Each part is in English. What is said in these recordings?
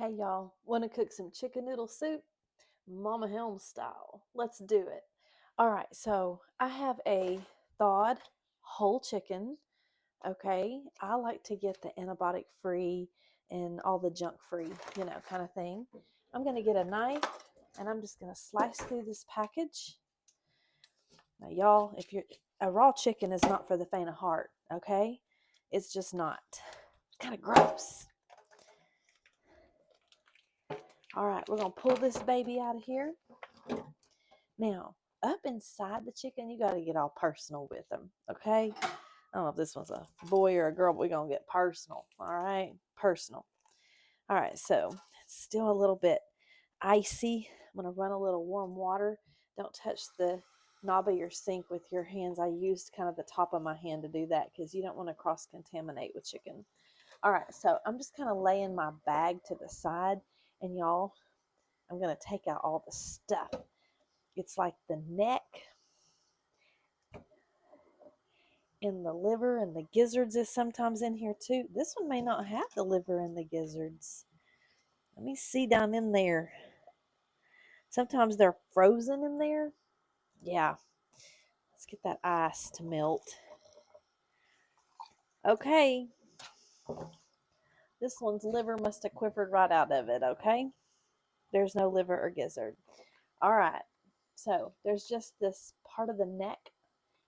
Hey y'all, want to cook some chicken noodle soup? Mama Helm style. Let's do it. All right, so I have a thawed whole chicken. Okay, I like to get the antibiotic free and all the junk free, kind of thing. I'm going to get a knife and I'm just going to slice through this package. Now, y'all, if you're a raw chicken is not for the faint of heart, okay? It's just not. It's kind of gross. All right, we're going to pull this baby out of here. Now, up inside the chicken, you got to get all personal with them, okay? I don't know if this one's a boy or a girl, but we're going to get personal, all right? Personal. All right, so it's still a little bit icy. I'm going to run a little warm water. Don't touch the knob of your sink with your hands. I used kind of the top of my hand to do that because you don't want to cross-contaminate with chicken. All right, so I'm just kind of laying my bag to the side, and y'all, I'm going to take out all the stuff. It's like the neck and the liver and the gizzards is sometimes in here too. This one may not have the liver and the gizzards. Let me see down in there. Sometimes they're frozen in there. Yeah. Let's get that ice to melt. Okay. This one's liver must have quivered right out of it, okay? There's no liver or gizzard. All right. So there's just this part of the neck.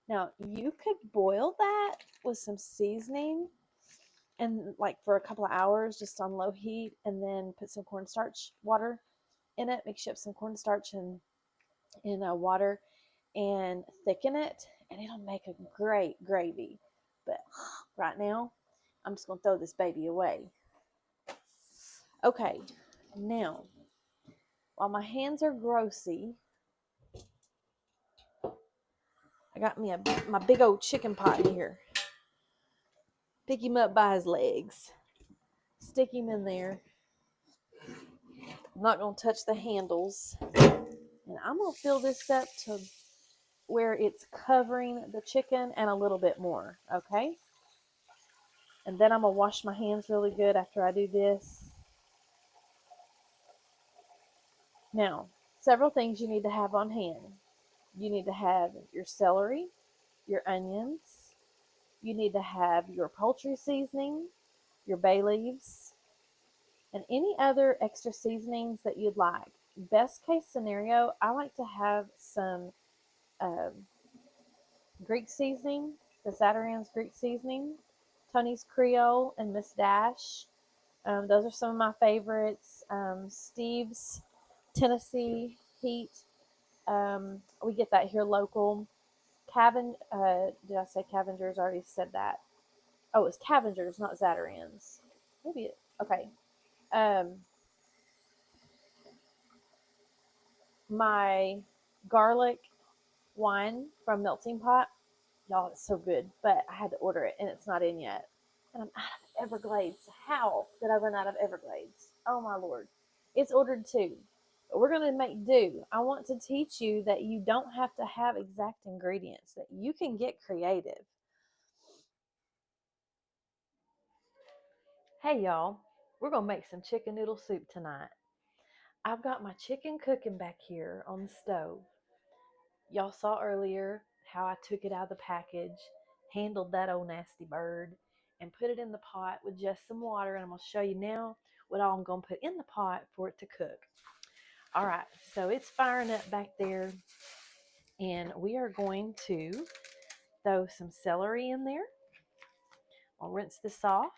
Now, you could boil that with some seasoning and like for a couple of hours just on low heat, and then put some cornstarch water in it. Mix up some cornstarch and in water and thicken it, and it'll make a great gravy. But right now, I'm just going to throw this baby away. Okay, now, while my hands are grossy, I got me my big old chicken pot in here. Pick him up by his legs. Stick him in there. I'm not going to touch the handles. And I'm going to fill this up to where it's covering the chicken and a little bit more, okay? And then I'm going to wash my hands really good after I do this. Now, several things you need to have on hand. You need to have your celery, your onions. You need to have your poultry seasoning, your bay leaves, and any other extra seasonings that you'd like. Best case scenario, I like to have some Greek seasoning, the Cavebders Greek seasoning, Tony's Creole, and Miss Dash. Those are some of my favorites. Steve's Tennessee Heat. We get that here local. Did I say Cavenders? I already said that. Oh, it's Cavenders, not Zatarain's. Maybe okay. My garlic wine from Melting Pot. Y'all, it's so good, but I had to order it and it's not in yet. And I'm out of Everglades. How did I run out of Everglades? Oh my Lord. It's ordered too. But we're going to make do. I want to teach you that you don't have to have exact ingredients, that you can get creative. Hey y'all, we're going to make some chicken noodle soup tonight. I've got my chicken cooking back here on the stove. Y'all saw earlier how I took it out of the package, handled that old nasty bird, and put it in the pot with just some water. And I'm going to show you now what all I'm going to put in the pot for it to cook. All right, so it's firing up back there. And we are going to throw some celery in there. I'll rinse this off.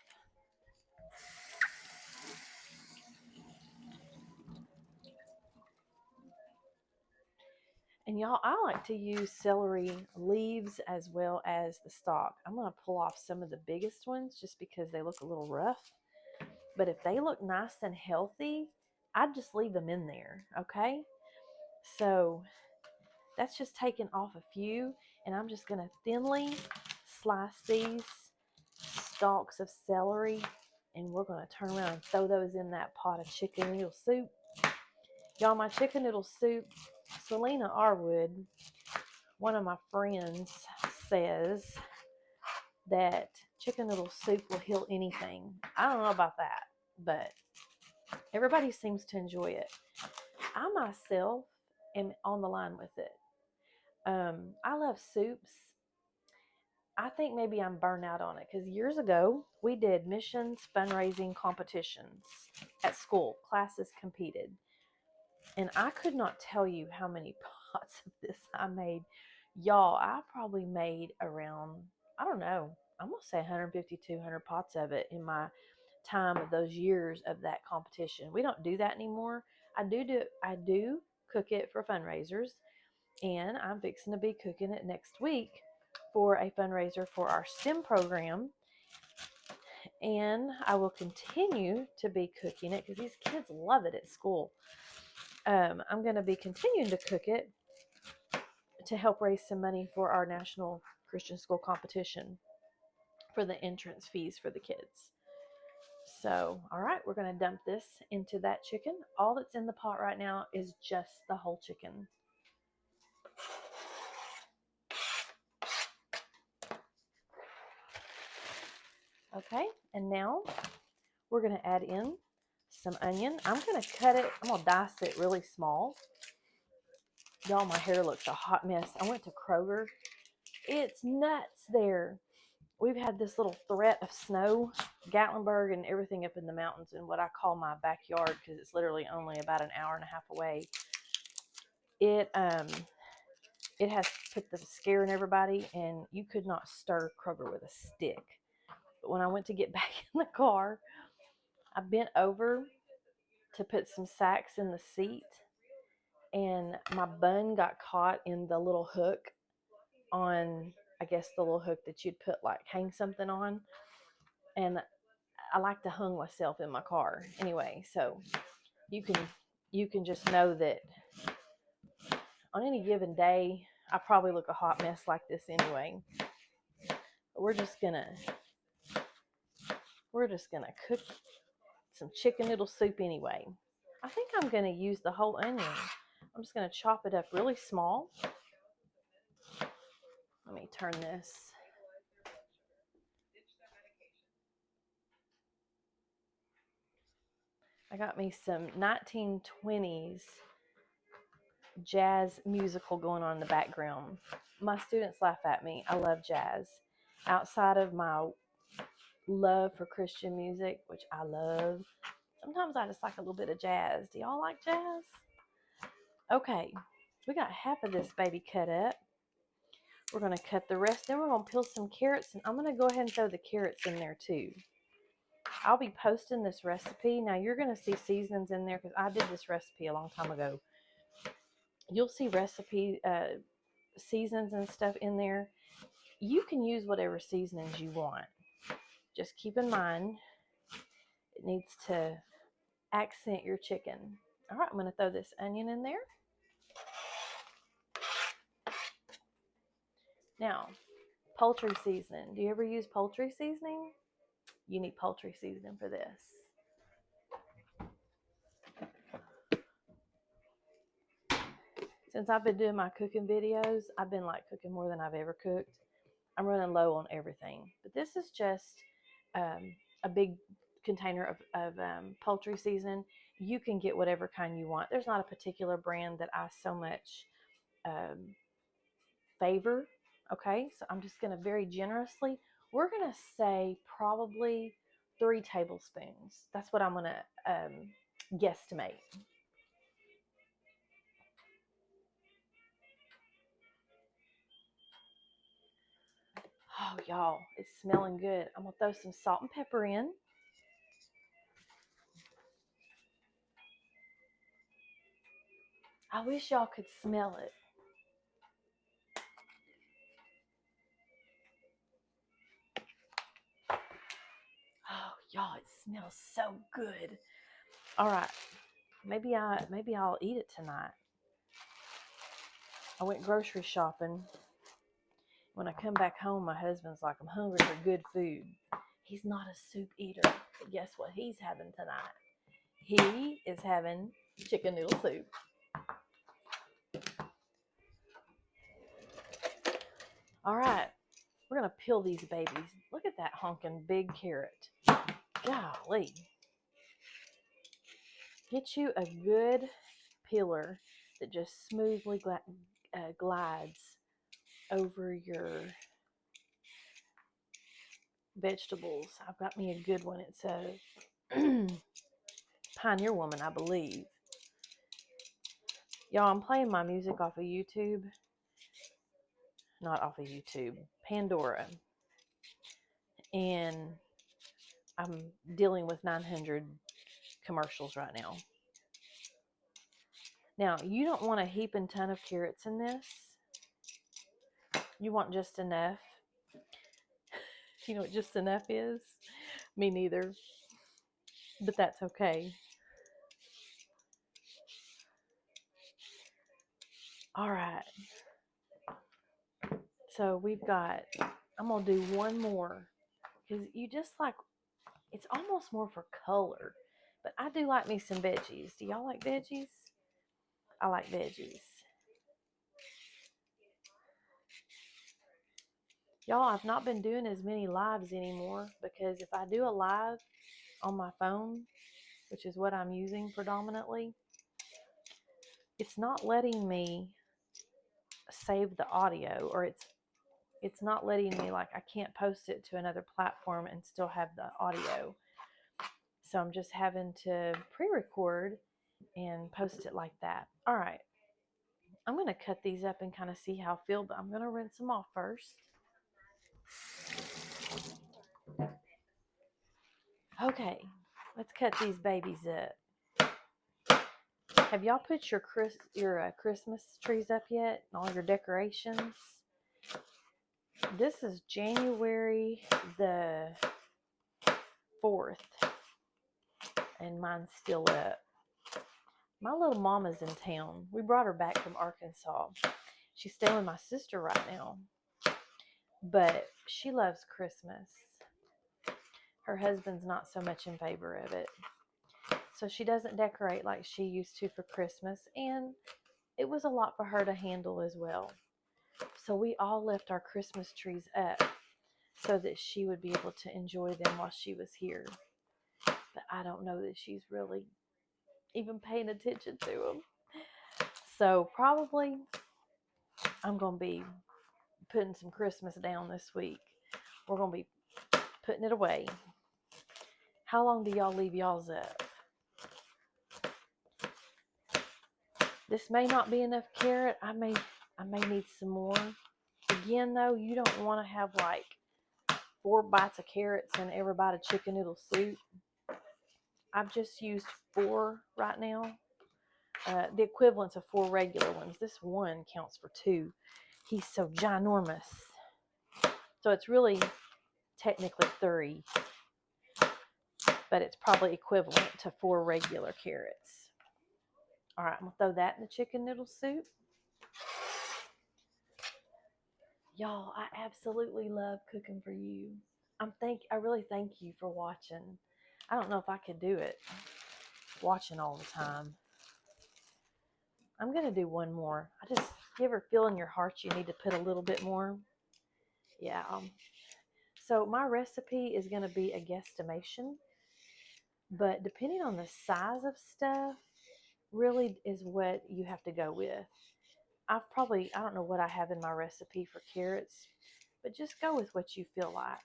And y'all, I like to use celery leaves as well as the stalk. I'm going to pull off some of the biggest ones just because they look a little rough. But if they look nice and healthy, I'd just leave them in there, okay? So that's just taking off a few, and I'm just going to thinly slice these stalks of celery, and we're going to turn around and throw those in that pot of chicken noodle soup. Y'all, my chicken noodle soup, Selena Arwood, one of my friends, says that chicken noodle soup will heal anything. I don't know about that, but Everybody seems to enjoy it. I myself am on the line with it. I love soups. I think maybe I'm burnt out on it because years ago we did missions fundraising competitions at school. Classes competed. And I could not tell you how many pots of this I made. Y'all, I probably made around, I don't know, I'm going to say 150, 200 pots of it in my time of those years of that competition. We don't do that anymore. I do cook it for fundraisers, and I'm fixing to be cooking it next week for a fundraiser for our STEM program. And I will continue to be cooking it because these kids love it at school. I'm going to be continuing to cook it to help raise some money for our National Christian School competition for the entrance fees for the kids. So, all right, we're going to dump this into that chicken. All that's in the pot right now is just the whole chicken. Okay, and now we're going to add in some onion. I'm going to cut it, I'm going to dice it really small. Y'all, my hair looks a hot mess. I went to Kroger. It's nuts there. We've had this little threat of snow, Gatlinburg and everything up in the mountains in what I call my backyard because it's literally only about an hour and a half away. It has put the scare in everybody, and you could not stir Kroger with a stick. But when I went to get back in the car, I bent over to put some sacks in the seat, and my bun got caught in the little hook on, I guess, the little hook that you'd put, like, hang something on. And I like to hang myself in my car anyway, so you can just know that on any given day I probably look a hot mess like this anyway. But we're just gonna cook some chicken noodle soup anyway. I think I'm gonna use the whole onion. I'm just gonna chop it up really small. Let me turn this. I got me some 1920s jazz musical going on in the background. My students laugh at me. I love jazz. Outside of my love for Christian music, which I love, sometimes I just like a little bit of jazz. Do y'all like jazz? Okay, we got half of this baby cut up. We're going to cut the rest. Then we're going to peel some carrots, and I'm going to go ahead and throw the carrots in there too. I'll be posting this recipe. Now you're going to see seasonings in there because I did this recipe a long time ago. You'll see recipe seasonings and stuff in there. You can use whatever seasonings you want. Just keep in mind it needs to accent your chicken. All right, I'm going to throw this onion in there. Now, poultry seasoning. Do you ever use poultry seasoning? You need poultry seasoning for this. Since I've been doing my cooking videos, I've been like cooking more than I've ever cooked. I'm running low on everything. But this is just a big container of poultry seasoning. You can get whatever kind you want. There's not a particular brand that I so much favor. Okay, so I'm just going to very generously, we're going to say probably 3 tablespoons. That's what I'm going to guesstimate. Oh, y'all, it's smelling good. I'm going to throw some salt and pepper in. I wish y'all could smell it. Oh, y'all, it smells so good. All right, maybe I'll eat it tonight. I went grocery shopping. When I come back home, my husband's like, I'm hungry for good food. He's not a soup eater, but guess what he's having tonight? He is having chicken noodle soup. All right, we're going to peel these babies. Look at that honking big carrot. Golly. Get you a good peeler that just smoothly glides over your vegetables. I've got me a good one. It's a Pioneer Woman, I believe. Y'all, I'm playing my music off of YouTube. Not off of YouTube. Pandora. And I'm dealing with 900 commercials right now. Now, you don't want a heaping ton of carrots in this. You want just enough. Do you know what just enough is? Me neither. But that's okay. All right. So we've got, I'm going to do one more. Because you just like, it's almost more for color. But I do like me some veggies. Do y'all like veggies? I like veggies. Y'all, I've not been doing as many lives anymore because if I do a live on my phone, which is what I'm using predominantly, it's not letting me save the audio, or it's not letting me, like, I can't post it to another platform and still have the audio. So I'm just having to pre-record and post it like that. All right. I'm going to cut these up and kind of see how I feel, but I'm going to rinse them off first. Okay, let's cut these babies up. Have y'all put your Christmas trees up yet? And all your decorations? This is January the 4th, and mine's still up. My little mama's in town. We brought her back from Arkansas. She's staying with my sister right now, but she loves Christmas. Her husband's not so much in favor of it. So she doesn't decorate like she used to for Christmas, and it was a lot for her to handle as well. So we all left our Christmas trees up so that she would be able to enjoy them while she was here. But I don't know that she's really even paying attention to them. So probably I'm going to be putting some Christmas down this week. We're going to be putting it away. How long do y'all leave y'all's up? This may not be enough carrot. I may need some more. Again, though, you don't want to have like 4 bites of carrots in every bite of chicken noodle soup. I've just used 4 right now. The equivalents of 4 regular ones. This one counts for 2. He's so ginormous. So it's really technically 3. But it's probably equivalent to 4 regular carrots. All right, I'm going to throw that in the chicken noodle soup. Y'all, I absolutely love cooking for you. I really thank you for watching. I don't know if I could do it watching all the time. I'm going to do one more. You ever feel in your heart you need to put a little bit more? Yeah. So my recipe is going to be a guesstimation, but depending on the size of stuff really is what you have to go with. I don't know what I have in my recipe for carrots, but just go with what you feel like.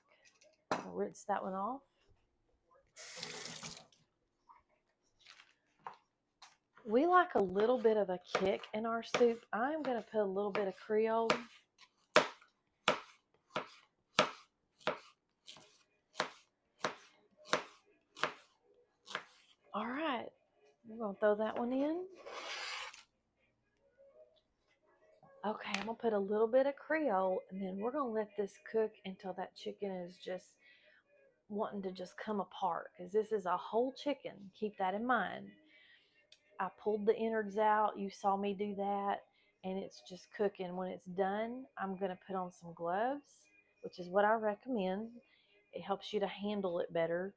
I'll rinse that one off. We like a little bit of a kick in our soup. I'm going to put a little bit of Creole. All right, we're going to throw that one in. Okay, I'm going to put a little bit of Creole, and then we're going to let this cook until that chicken is just wanting to just come apart, because this is a whole chicken. Keep that in mind. I pulled the innards out. You saw me do that, and it's just cooking. When it's done, I'm going to put on some gloves, which is what I recommend. It helps you to handle it better.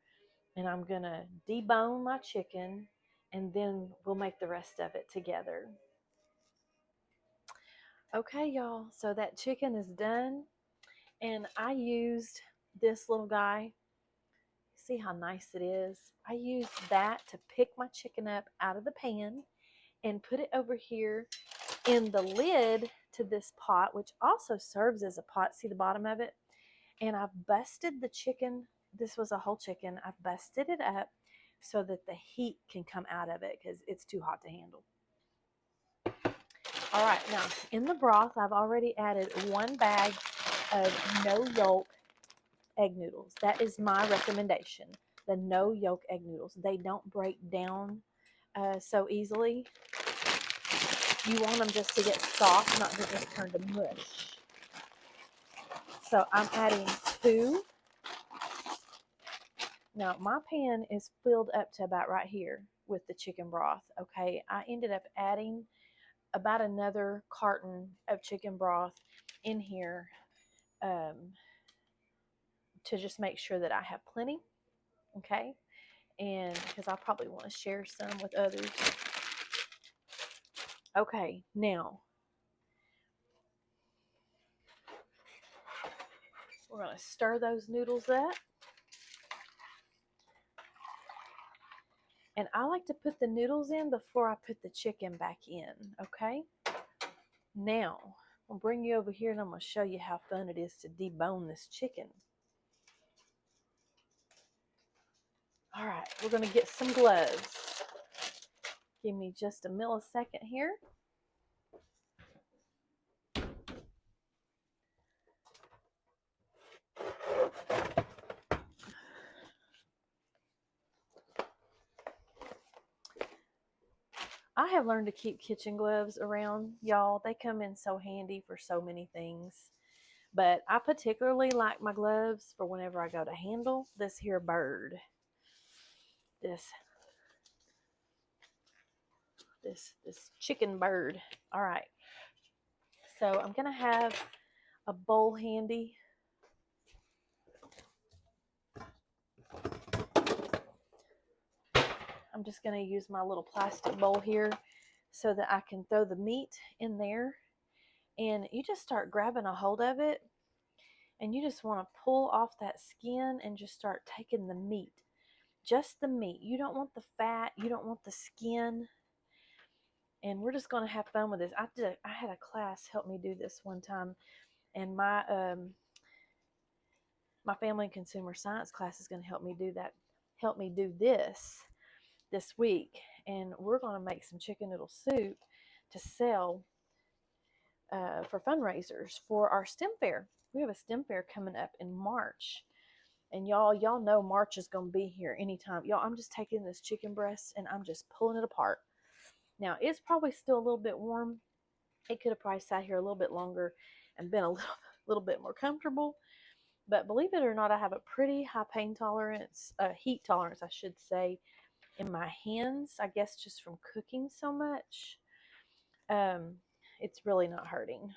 And I'm going to debone my chicken, and then we'll make the rest of it together. Okay, y'all, so that chicken is done, and I used this little guy. See how nice it is? I use that to pick my chicken up out of the pan and put it over here in the lid to this pot, which also serves as a pot. See the bottom of it? And I've busted the chicken. This was a whole chicken. I've busted it up so that the heat can come out of it because it's too hot to handle. All right, now in the broth, I've already added 1 bag of no yolk egg noodles. That is my recommendation, the no yolk egg noodles. They don't break down so easily. You want them just to get soft, not to just turn to mush. So I'm adding 2. Now my pan is filled up to about right here with the chicken broth. Okay, I ended up adding about another carton of chicken broth in here to just make sure that I have plenty. Okay, and because I probably want to share some with others. Okay, now we're going to stir those noodles up. And I like to put the noodles in before I put the chicken back in, okay? Now, I'll bring you over here and I'm going to show you how fun it is to debone this chicken. All right, we're going to get some gloves. Give me just a millisecond here. I have learned to keep kitchen gloves around, y'all. They come in so handy for so many things. But I particularly like my gloves for whenever I go to handle this here bird. This chicken bird. All right. So I'm going to have a bowl handy. I'm just going to use my little plastic bowl here so that I can throw the meat in there. And you just start grabbing a hold of it. And you just want to pull off that skin and just start taking the meat. Just the meat. You don't want the fat. You don't want the skin. And we're just going to have fun with this. I had a class help me do this one time. And my family and consumer science class is going to help me do that. Help me do this week. And we're going to make some chicken noodle soup to sell for fundraisers for our STEM fair. We have a STEM fair coming up in March. And y'all know March is going to be here anytime. Y'all, I'm just taking this chicken breast and I'm just pulling it apart. Now, it's probably still a little bit warm. It could have probably sat here a little bit longer and been a little bit more comfortable. But believe it or not, I have a pretty high pain tolerance, heat tolerance, I should say, in my hands. I guess just from cooking so much. It's really not hurting.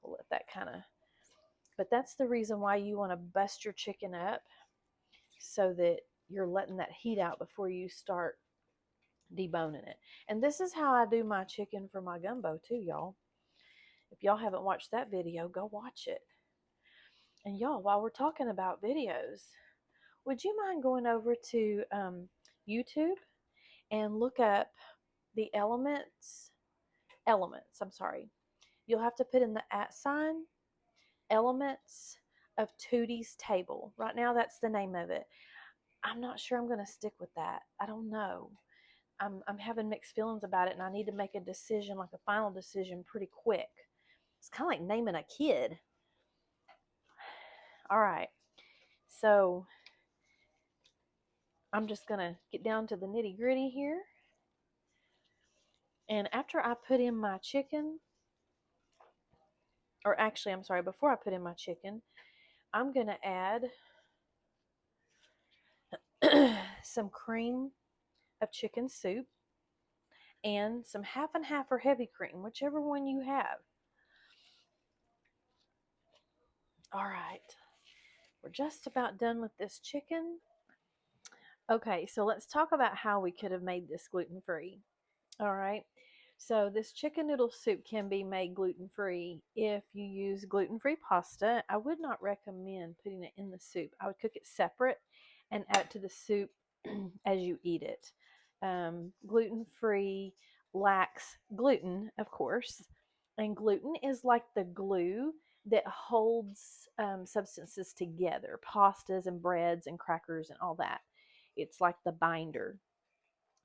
We'll let that kind of... But that's the reason why you want to bust your chicken up so that you're letting that heat out before you start deboning it. And this is how I do my chicken for my gumbo too, y'all. If y'all haven't watched that video, go watch it. And y'all, while we're talking about videos, would you mind going over to YouTube and look up the elements, I'm sorry. You'll have to put in the @ elements of Tootie's Table. Right now, that's the name of it. I'm not sure I'm going to stick with that. I don't know. I'm having mixed feelings about it, and I need to make a decision, like a final decision, pretty quick. It's kind of like naming a kid. All right. So I'm just going to get down to the nitty gritty here. And after I put in my chicken, or actually, I'm sorry, before I put in my chicken, I'm going to add some cream of chicken soup and some half and half or heavy cream, whichever one you have. All right, we're just about done with this chicken. Okay, so let's talk about how we could have made this gluten-free. All right, So this chicken noodle soup can be made gluten-free if you use gluten-free pasta. I would not recommend putting it in the soup. I would cook it separate and add it to the soup as you eat it. Gluten-free lacks gluten, of course, and gluten is like the glue that holds substances together, pastas and breads and crackers and all that. It's like the binder.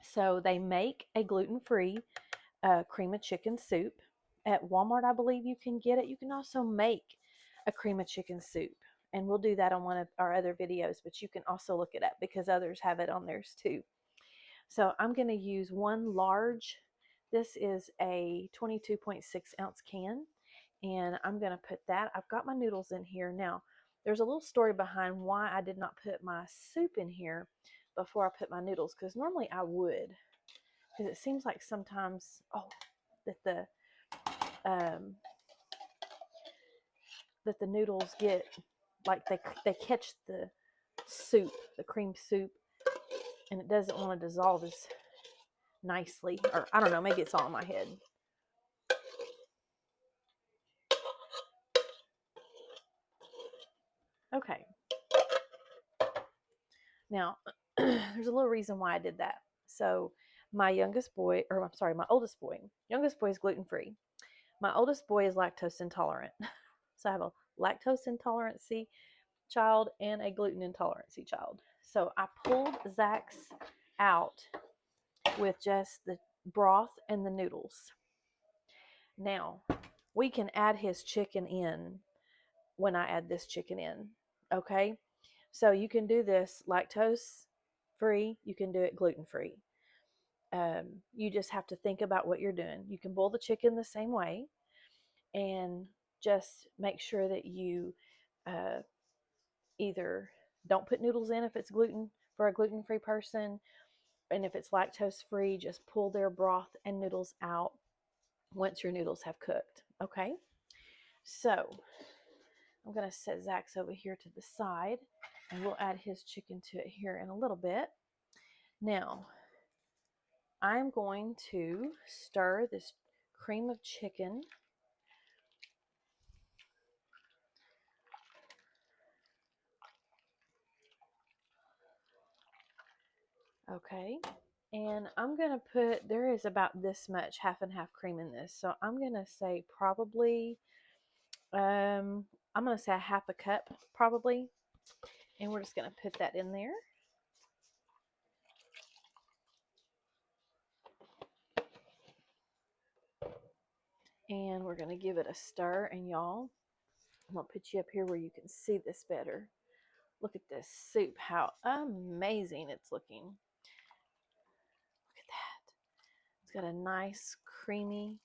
So they make a gluten-free cream of chicken soup. At Walmart, I believe you can get it. You can also make a cream of chicken soup. And we'll do that on one of our other videos, but you can also look it up because others have it on theirs too. So I'm going to use one large, this is a 22.6 ounce can, and I'm going to put that. I've got my noodles in here. Now, there's a little story behind why I did not put my soup in here before I put my noodles, because normally I would. Because it seems like sometimes, that um, the noodles get, like they catch the soup, the cream soup, and it doesn't want to dissolve as nicely. Or I don't know, maybe it's all in my head. Okay. Now, there's a little reason why I did that. So my youngest boy, or I'm sorry, my oldest boy is gluten-free. My oldest boy is lactose intolerant. So I have a lactose intolerancy child and a gluten intolerancy child. So I pulled Zach's out with just the broth and the noodles. Now, we can add his chicken in when I add this chicken in, okay? So you can do this lactose free, you can do it gluten free. You just have to think about what you're doing. You can boil the chicken the same way, and just make sure that you either don't put noodles in if it's gluten for a gluten-free person, and if it's lactose free, just pull their broth and noodles out once your noodles have cooked. Okay, so I'm going to set Zach's over here to the side, and we'll add his chicken to it here in a little bit. Now, I'm going to stir this cream of chicken. Okay, and I'm going to put, there is about this much half and half cream in this, so I'm going to say probably, I'm going to say a half a cup probably, and we're just going to put that in there. And we're going to give it a stir, and y'all, I'm going to put you up here where you can see this better. Look at this soup, how amazing it's looking. Look at that. It's got a nice creamy,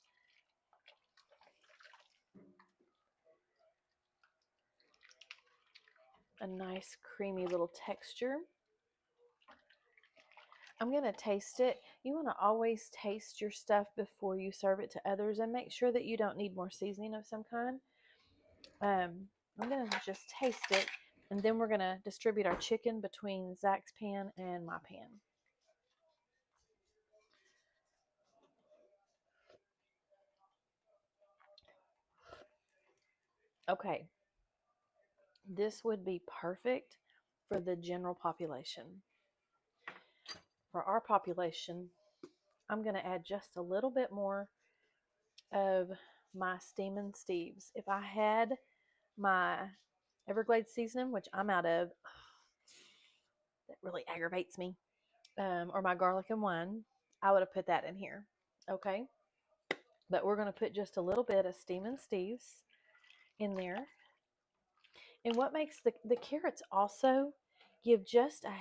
little texture. I'm going to taste it. You want to always taste your stuff before you serve it to others, and make sure that you don't need more seasoning of some kind. I'm going to just taste it, and then we're going to distribute our chicken between Zach's pan and my pan. Okay, this would be perfect for the general population. For our population, I'm going to add just a little bit more of my Steamin' Steve's. If I had my Everglades seasoning, which I'm out of, that really aggravates me, or my garlic and wine, I would have put that in here, okay? But we're going to put just a little bit of Steamin' Steve's in there. And what makes the carrots also give just a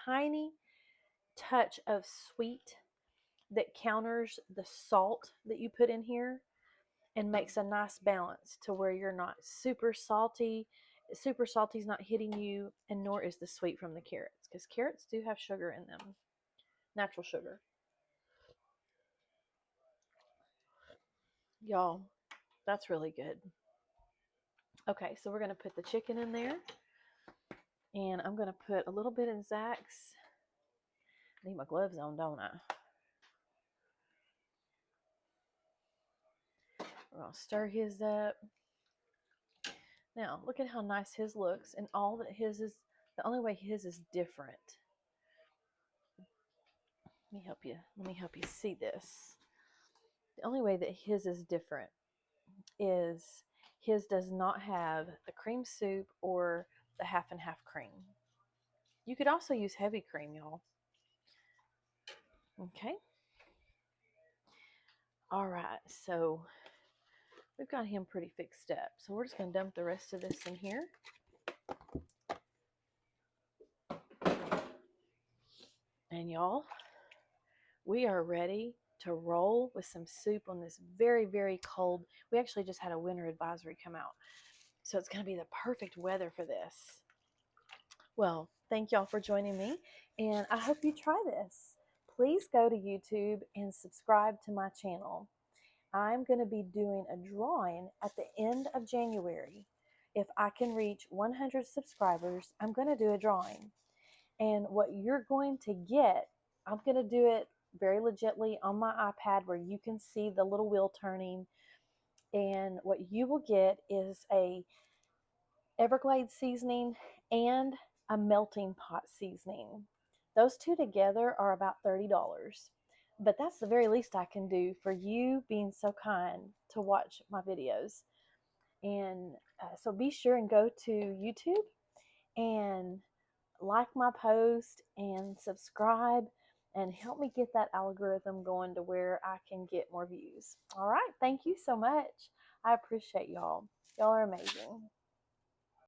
tiny touch of sweet that counters the salt that you put in here, and makes a nice balance to where you're not super salty. Super salty is not hitting you, and nor is the sweet from the carrots, because carrots do have sugar in them, natural sugar. Y'all, that's really good. Okay, so we're going to put the chicken in there, and I'm going to put a little bit in Zach's. I need my gloves on, don't I? We're going to stir his up. Now, look at how nice his looks, and all that his is, the only way his is different. Let me help you see this. The only way that his is different is his does not have the cream soup or the half and half cream. You could also use heavy cream, y'all. Okay. All right, so we've got him pretty fixed up. So we're just going to dump the rest of this in here. And y'all, we are ready to roll with some soup on this very, very cold. We actually just had a winter advisory come out. So it's going to be the perfect weather for this. Well, thank y'all for joining me, and I hope you try this. Please go to YouTube and subscribe to my channel. I'm going to be doing a drawing at the end of January. If I can reach 100 subscribers, I'm going to do a drawing. And what you're going to get, I'm going to do it very legitly on my iPad where you can see the little wheel turning. And what you will get is a Everglades seasoning and a melting pot seasoning. Those two together are about $30. But that's the very least I can do for you being so kind to watch my videos. And so be sure and go to YouTube and like my post and subscribe and help me get that algorithm going to where I can get more views. All right. Thank you so much. I appreciate y'all. Y'all are amazing.